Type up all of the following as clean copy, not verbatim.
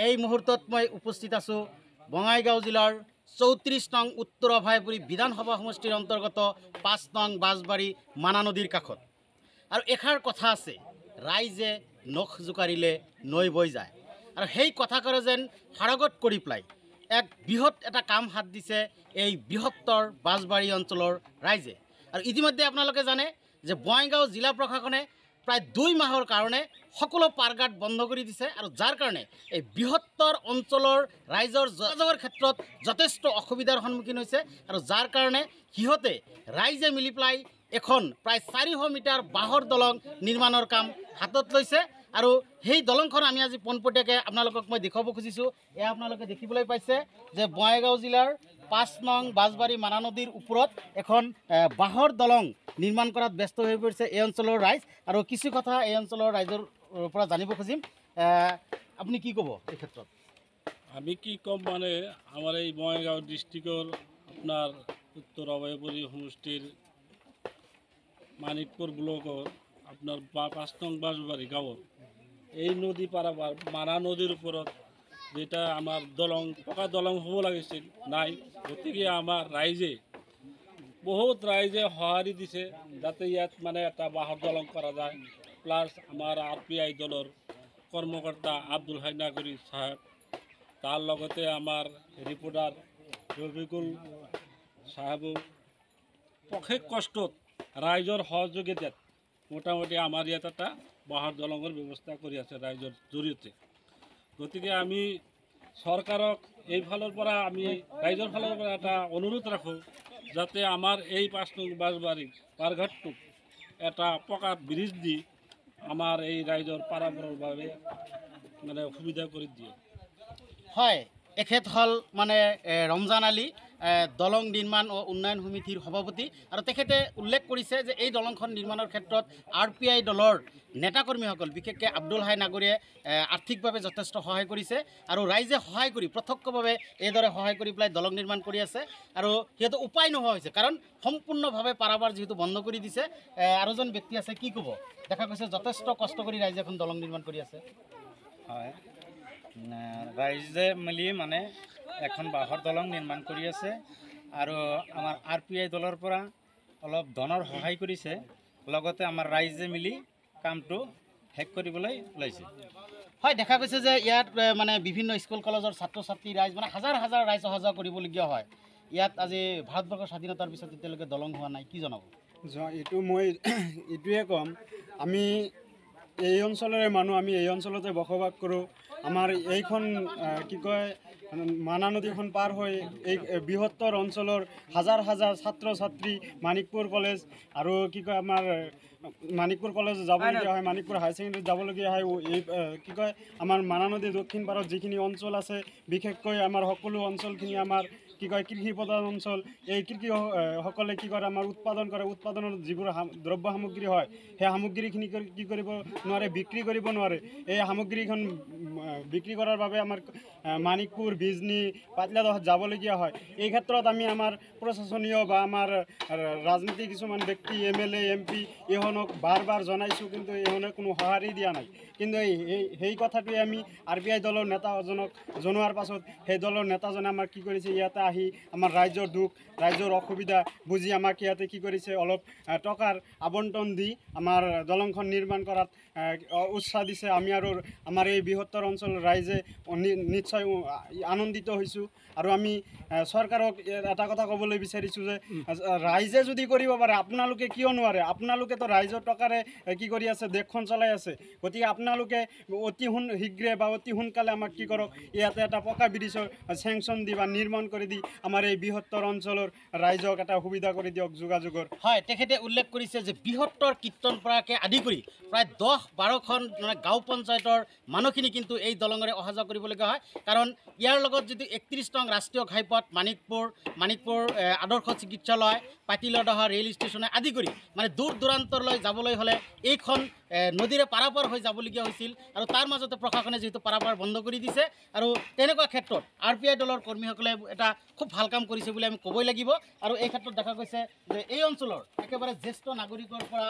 এই মুহূৰ্তত মই উপস্থিত আছোঁ বঙাইগাঁও জিলাৰ 34 নং উত্তৰ অভয়পুৰী বিধানসভা সমষ্টিৰ অন্তৰ্গত 5 নং বাঁশবাৰী মানা নদীৰ কাষত। আৰু এষাৰ কথা আছে, ৰাইজে নখ জোকাৰিলে নৈ বৈ যায়। আৰু সেই কথাষাৰে যেন সাৰগত কৰি পেলাই এক বৃহৎ এটা কাম হাত দিছে এই বৃহত্তৰ বাঁশবাৰী অঞ্চলৰ ৰাইজে। আৰু ইতিমধ্যে আপোনালোকে জানে যে বঙাইগাঁও জিলা প্ৰশাসনে প্ৰায় 2 মাহৰ কাৰণে সকলো পাৰঘাট বন্ধ কৰি দিছে, আৰু যাৰ কাৰণে এই বৃহত্তৰ অঞ্চলৰ ৰাইজৰ যোগাযোগৰ ক্ষেত্ৰত যথেষ্ট অসুবিধাৰ সন্মুখীন হৈছে। আৰু যাৰ কাৰণে সিহঁতে ৰাইজে মিলি পেলাই এখন প্ৰায় 400 মিটাৰ বাঁহৰ দলং নিৰ্মাণৰ কাম হাতত লৈছে। আৰু সেই দলংখন আমি আজি পোনপটীয়াকৈ আপোনালোকক মই দেখুৱাব খুজিছোঁ। এয়া আপোনালোকে দেখিবলৈ পাইছে যে বঙাইগাঁও জিলাৰ 5 নং বাঁশবাৰী মানা নদীৰ ওপৰত এখন বাঁহৰ দলং নিৰ্মাণ কৰাত ব্যস্ত হৈ পৰিছে এই অঞ্চলৰ ৰাইজ। আৰু কিছু কথা এই অঞ্চলৰ ৰাইজৰ পৰা জানিব খুজিম। আপুনি কি ক'ব এই ক্ষেত্ৰত? আমি কি ক'ম মানে আমাৰ এই বঙাইগাঁও ডিষ্ট্ৰিক্টৰ আপোনাৰ উত্তৰ অভয়পুৰী সমষ্টিৰ মানিকপুৰ ব্লকৰ আপনাৰ 5 নং বাঁশবাৰী গাঁৱৰ এই নদী পাৰাবাৰ মানা নদীৰ ওপৰত যেটা আমাৰ দলং পকা দলং হ'ব লাগিছিল নাই, গতিকে আমাৰ ৰাইজে বহুত ৰাইজে সঁহাৰি দিছে যাতে ইয়াত মানে এটা বাঁহৰ দলং কৰা যায়। প্লাছ আমাৰ RPI দলৰ কৰ্মকৰ্তা আব্দুল হাই নাগৰী সাহেব, তাৰ লগতে আমাৰ ৰিপৰ্টাৰ ৰফিকুল সাহেবো অশেষ কষ্টত ৰাইজৰ সহযোগিতাত মোটামুটি আমাৰ ইয়াত এটা বাঁহৰ দলঙৰ ব্যৱস্থা কৰি আছে ৰাইজৰ জৰিয়তে। গতিকে আমি চৰকাৰক এইফালৰ পৰা আমি ৰাইজৰ ফালৰ পৰা এটা অনুৰোধ ৰাখোঁ যাতে আমাৰ এই 5 নং বাঁশবাৰী পাৰঘাটটোক এটা পকা ব্ৰিজ দি আমাৰ এই ৰাইজৰ পাৰাপাৰৰ বাবে মানে সুবিধা কৰি দিয়ে। হয়, এখেত হ'ল মানে ৰমজান আলী, দলং নিৰ্মাণ ও উন্নয়ন সমিতিৰ সভাপতি। আৰু তেখেতে উল্লেখ কৰিছে যে এই দলংখন নিৰ্মাণৰ ক্ষেত্ৰত RPI দলৰ নেতাকৰ্মীসকল বিশেষকৈ আব্দুল হাই নাগৰীয়ে আৰ্থিকভাৱে যথেষ্ট সহায় কৰিছে। আৰু ৰাইজে সহায় কৰি প্ৰত্যক্ষভাৱে এইদৰে সহায় কৰি পেলাই দলং নিৰ্মাণ কৰি আছে। আৰু সিহঁতৰ উপায় নোহোৱা হৈছে, কাৰণ সম্পূৰ্ণভাৱে পাৰাবাৰ যিহেতু বন্ধ কৰি দিছে। আৰু এজন ব্যক্তি আছে, কি ক'ব? দেখা গৈছে যথেষ্ট কষ্ট কৰি ৰাইজে এখন দলং নিৰ্মাণ কৰি আছে। হয়, ৰাইজে মিলি মানে এখন বাঁহৰ দলং নিৰ্মাণ কৰি আছে। আৰু আমাৰ RPI দলৰ পৰা অলপ ধনৰ সহায় কৰিছে, লগতে আমাৰ ৰাইজে মিলি কামটো শেষ কৰিবলৈ ওলাইছে। হয়, দেখা গৈছে যে ইয়াত মানে বিভিন্ন স্কুল কলেজৰ ছাত্ৰ ছাত্ৰী ৰাইজ মানে হাজাৰ হাজাৰ ৰাইজ অহা যোৱা কৰিবলগীয়া হয়। ইয়াত আজি ভাৰতবৰ্ষৰ স্বাধীনতাৰ পিছত এতিয়ালৈকে দলং হোৱা নাই, কি জনাব? এইটো মই এইটোৱে ক'ম, আমি এই অঞ্চলৰে মানুহ, আমি এই অঞ্চলতে বসবাস কৰোঁ। আমাৰ এইখন কি কয় মানা নদীখন পাৰ হৈ এই বৃহত্তৰ অঞ্চলৰ হাজাৰ হাজাৰ ছাত্ৰ ছাত্ৰী মানিকপুৰ কলেজ আৰু কি কয় আমাৰ মানিকপুৰ কলেজ যাবলগীয়া হয়, মানিকপুৰ হাই ছেকেণ্ডেৰীত যাবলগীয়া হয়। এই কি কয় আমাৰ মানা নদীৰ দক্ষিণ পাৰত যিখিনি অঞ্চল আছে, বিশেষকৈ আমাৰ সকলো অঞ্চলখিনি আমাৰ কি কয় কৃষি প্ৰধান অঞ্চল। এই কৃষিসকলে কি কৰে, আমাৰ উৎপাদন কৰে, উৎপাদনৰ যিবোৰ দ্ৰব্য সামগ্ৰী হয় সেই সামগ্ৰীখিনি কি কৰিব নোৱাৰে, বিক্ৰী কৰিব নোৱাৰে। এই সামগ্ৰীখন বিক্ৰী কৰাৰ বাবে আমাৰ মানিকপুৰ, বিজনী, পাটলাদহত যাবলগীয়া হয়। এই ক্ষেত্ৰত আমি আমাৰ প্ৰশাসনীয় বা আমাৰ ৰাজনীতিক কিছুমান ব্যক্তি MLA MP এইখনক বাৰ বাৰ জনাইছোঁ, কিন্তু এইখনে কোনো সঁহাৰি দিয়া নাই। কিন্তু সেই কথাটোৱে আমি RPI দলৰ নেতাজনক জনোৱাৰ পাছত সেই দলৰ নেতাজনে আমাক কি কৰিছে, ইয়াতে আহি আমাৰ ৰাইজৰ দুখ, ৰাইজৰ অসুবিধা বুজি আমাক ইয়াতে কি কৰিছে, অলপ টকাৰ আবণ্টন দি আমাৰ দলংখন নিৰ্মাণ কৰাত উৎসাহ দিছে। আমি আৰু আমাৰ এই বৃহত্তৰ অঞ্চলৰ ৰাইজে নিশ্চয় আনন্দিত হৈছোঁ। আৰু আমি চৰকাৰক এটা কথা ক'বলৈ বিচাৰিছোঁ যে ৰাইজে যদি কৰিব পাৰে, আপোনালোকে কিয় নোৱাৰে? আপোনালোকেতো ৰাইজৰ টকাৰে কি কৰি আছে, দেশখন চলাই আছে। গতিকে আপোনালোকে অতি শীঘ্ৰে বা অতি সোনকালে আমাক কি কৰক, ইয়াতে এটা পকা ব্ৰিজৰ চেংচন দি বা নিৰ্মাণ কৰি দি আমাৰ এই বৃহত্তৰ অঞ্চলৰ ৰাইজক এটা সুবিধা কৰি দিয়ক যোগাযোগৰ। হয়, তেখেতে উল্লেখ কৰিছে যে বৃহত্তৰ কীৰ্তনপাৰাকে আদি কৰি প্ৰায় 10-12খন মানে গাঁও পঞ্চায়তৰ মানুহখিনি কিন্তু এই দলঙেৰে অহা যোৱা কৰিবলগীয়া হয়। কাৰণ ইয়াৰ লগত যিটো 31 নং ৰাষ্ট্ৰীয় ঘাইপথ মানিকপুৰ আদৰ্শ চিকিৎসালয়, পাতিলদহ ৰেল ষ্টেচনে আদি কৰি মানে দূৰ দূৰান্তৰলৈ যাবলৈ হ'লে এইখন নদীৰে পাৰাপাৰ হৈ যাবলগীয়া হৈছিল আৰু তাৰ মাজতে প্ৰশাসনে যিহেতু পাৰাপাৰ বন্ধ কৰি দিছে আৰু তেনেকুৱা ক্ষেত্ৰত RPI দলৰ কৰ্মীসকলে এটা খুব ভাল কাম কৰিছে বুলি আমি ক'বই লাগিব। আৰু এই ক্ষেত্ৰত দেখা গৈছে যে এই অঞ্চলৰ একেবাৰে জ্যেষ্ঠ নাগৰিকৰ পৰা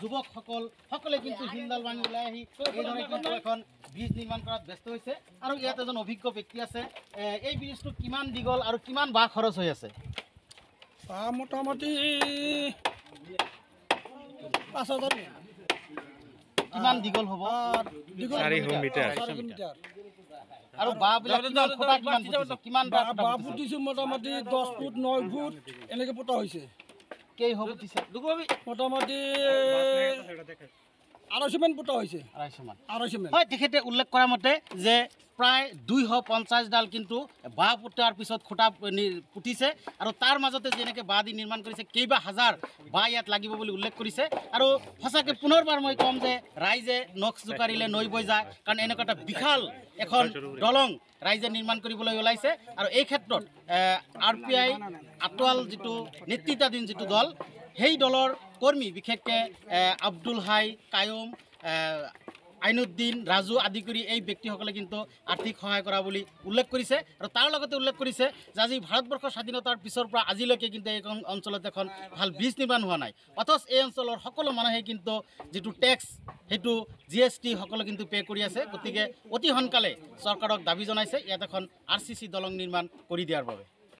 যুৱকসকল সকলে কিন্তু শিলডাল ভাঙি ওলাই আহি এইদৰে কিন্তু এখন ব্ৰিজ নিৰ্মাণ কৰাত ব্যস্ত হৈছে। আৰু ইয়াত এজন অভিজ্ঞ ব্যক্তি আছে। এই ব্ৰিজটো কিমান দীঘল আৰু কিমান বাহ খৰচ হৈ আছে? মোটামুটি 5,000 কিমান দীঘল হ'ব? 400 মিটাৰ আৰু বাঁহবিলাক কিমান ফুটা কিমান ফুটিছে? কিমান বাঁহ বাঁহ ফুটিছোঁ মোটামুটি 10 ফুট 9 ফুট এনেকৈ পোতা হৈছে। কেই হ'ব ফুটিছে? মোটামুটি 250 মান পোতা হৈছে। 250 মান। 250 মান। হয়, তেখেতে উল্লেখ কৰা মতে যে প্ৰায় 250ডাল কিন্তু বাঁহ পুতাৰ পিছত খুঁটা পুতিছে আৰু তাৰ মাজতে যেনেকৈ বাঁহ দি নিৰ্মাণ কৰিছে কেইবা হাজাৰ বাঁহ ইয়াত লাগিব বুলি উল্লেখ কৰিছে। আৰু সঁচাকৈ পুনৰবাৰ মই ক'ম যে ৰাইজে নখ জোকাৰিলে নৈ বৈ যায়, কাৰণ এনেকুৱা এটা বিশাল এখন দলং ৰাইজে নিৰ্মাণ কৰিবলৈ ওলাইছে। আৰু এই ক্ষেত্ৰত RPI আটোৱাল যিটো নেতৃত্বাধীন যিটো দল, সেই দলৰ কৰ্মী বিশেষকৈ আব্দুল হাই, কায়ুম, আইনুদ্দিন, ৰাজু আদি কৰি এই ব্যক্তিসকলে কিন্তু আৰ্থিক সহায় কৰা বুলি উল্লেখ কৰিছে। আৰু তাৰ লগতে উল্লেখ কৰিছে যে আজি ভাৰতবৰ্ষৰ স্বাধীনতাৰ পিছৰ পৰা আজিলৈকে কিন্তু এই অঞ্চলত এখন ভাল ব্ৰিজ নিৰ্মাণ হোৱা নাই। অথচ এই অঞ্চলৰ সকলো মানুহে কিন্তু যিটো টেক্স সেইটো GST সকলো কিন্তু পে' কৰি আছে। গতিকে অতি সোনকালে চৰকাৰক দাবী জনাইছে ইয়াত এখন RCC দলং নিৰ্মাণ কৰি দিয়াৰ বাবে।